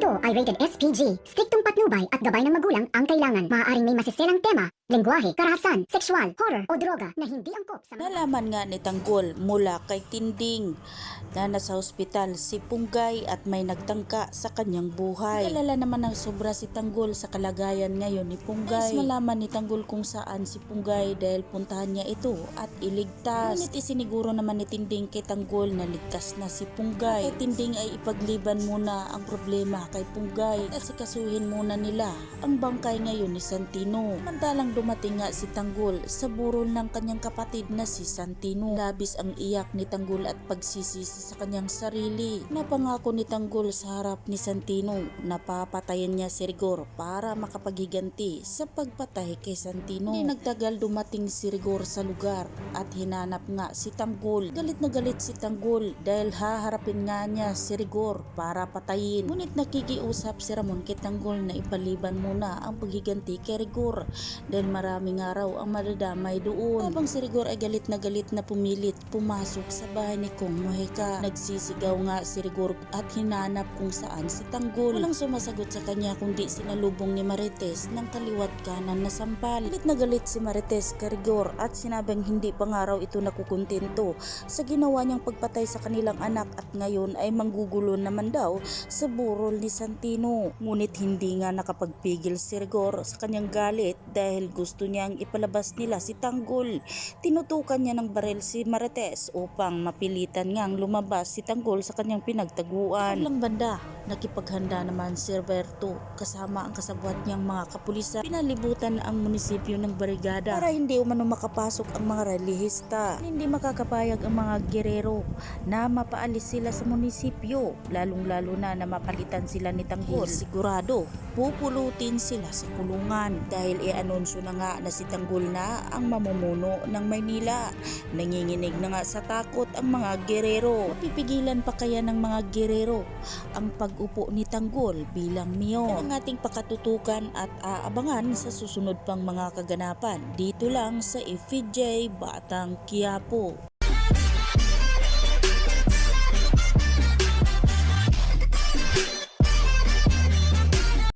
Ito ay rated SPG. Striktong patnubay at gabay ng magulang ang kailangan. Maaaring may masiselang tema, lengguwahe, karahasan, sexual, horror o droga na hindi angkop sa Nalaman nga ni Tanggol mula kay Tinding na nasa ospital si Punggay at may nagtangka sa kanyang buhay. Nalala naman ng sobra si Tanggol sa kalagayan ngayon ni Punggay. Nais malaman ni Tanggol kung saan si Punggay dahil puntahan niya ito at iligtas. Ngunit isiniguro naman ni Tinding kay Tanggol na ligtas na si Punggay. Kay Tinding ay ipagliban muna ang problema kay Punggay at sikasuhin muna nila ang bangkay ngayon ni Santino. Mantalang dumating nga si Tanggol sa burol ng kanyang kapatid na si Santino. Labis ang iyak ni Tanggol at pagsisisi sa kanyang sarili. Napangako ni Tanggol sa harap ni Santino na papatayin niya si Rigor para makapaghiganti sa pagpatay kay Santino. Hindi nagtagal dumating si Rigor sa lugar at hinanap nga si Tanggol. Galit na galit si Tanggol dahil haharapin nga niya si Rigor para patayin. Ngunit nakikiusap si Ramon kay Tanggol na ipaliban muna ang paghiganti kay Rigor dahil maraming araw ang madadamay doon. Habang si Rigor ay galit na pumilit pumasok sa bahay ni Kong Mojica. Nagsisigaw nga si Rigor at hinanap kung saan si Tanggol. Walang sumasagot sa kanya kundi sinalubong ni Marites ng kaliwat kanan na sampal. Galit si Marites kay Rigor at sinabing hindi pa nga raw ito nakukuntento sa ginawa niyang pagpatay sa kanilang anak at ngayon ay manggugulo naman daw sa burol ni Santino. Ngunit hindi nga nakapagpigil si Rigor sa kanyang galit dahil gusto niyang ipalabas nila si Tanggol. Tinutukan niya ng baril si Marites upang mapilitan ngang lumabas si Tanggol sa kanyang pinagtaguan. Ilang banda, nakipaghanda naman si Roberto kasama ang kasabwat niyang mga kapulisan. Pinalibutan ang munisipyo ng barigada para hindi umano makapasok ang mga relihista. Hindi makakapayag ang mga gerero na mapaalis sila sa munisipyo, lalong-lalo na mapalitan sila ni Tanggol. Sigurado, pupulutin sila sa kulungan dahil i-anunsyo na nga na si Tanggol na ang mamumuno ng Maynila. Nanginginig na nga sa takot ang mga gerero. Pipigilan pa kaya ng mga gerero ang pag-upo ni Tanggol bilang mayor? Yan ang ating pakatutukan at aabangan sa susunod pang mga kaganapan dito lang sa FJ Batang Quiapo.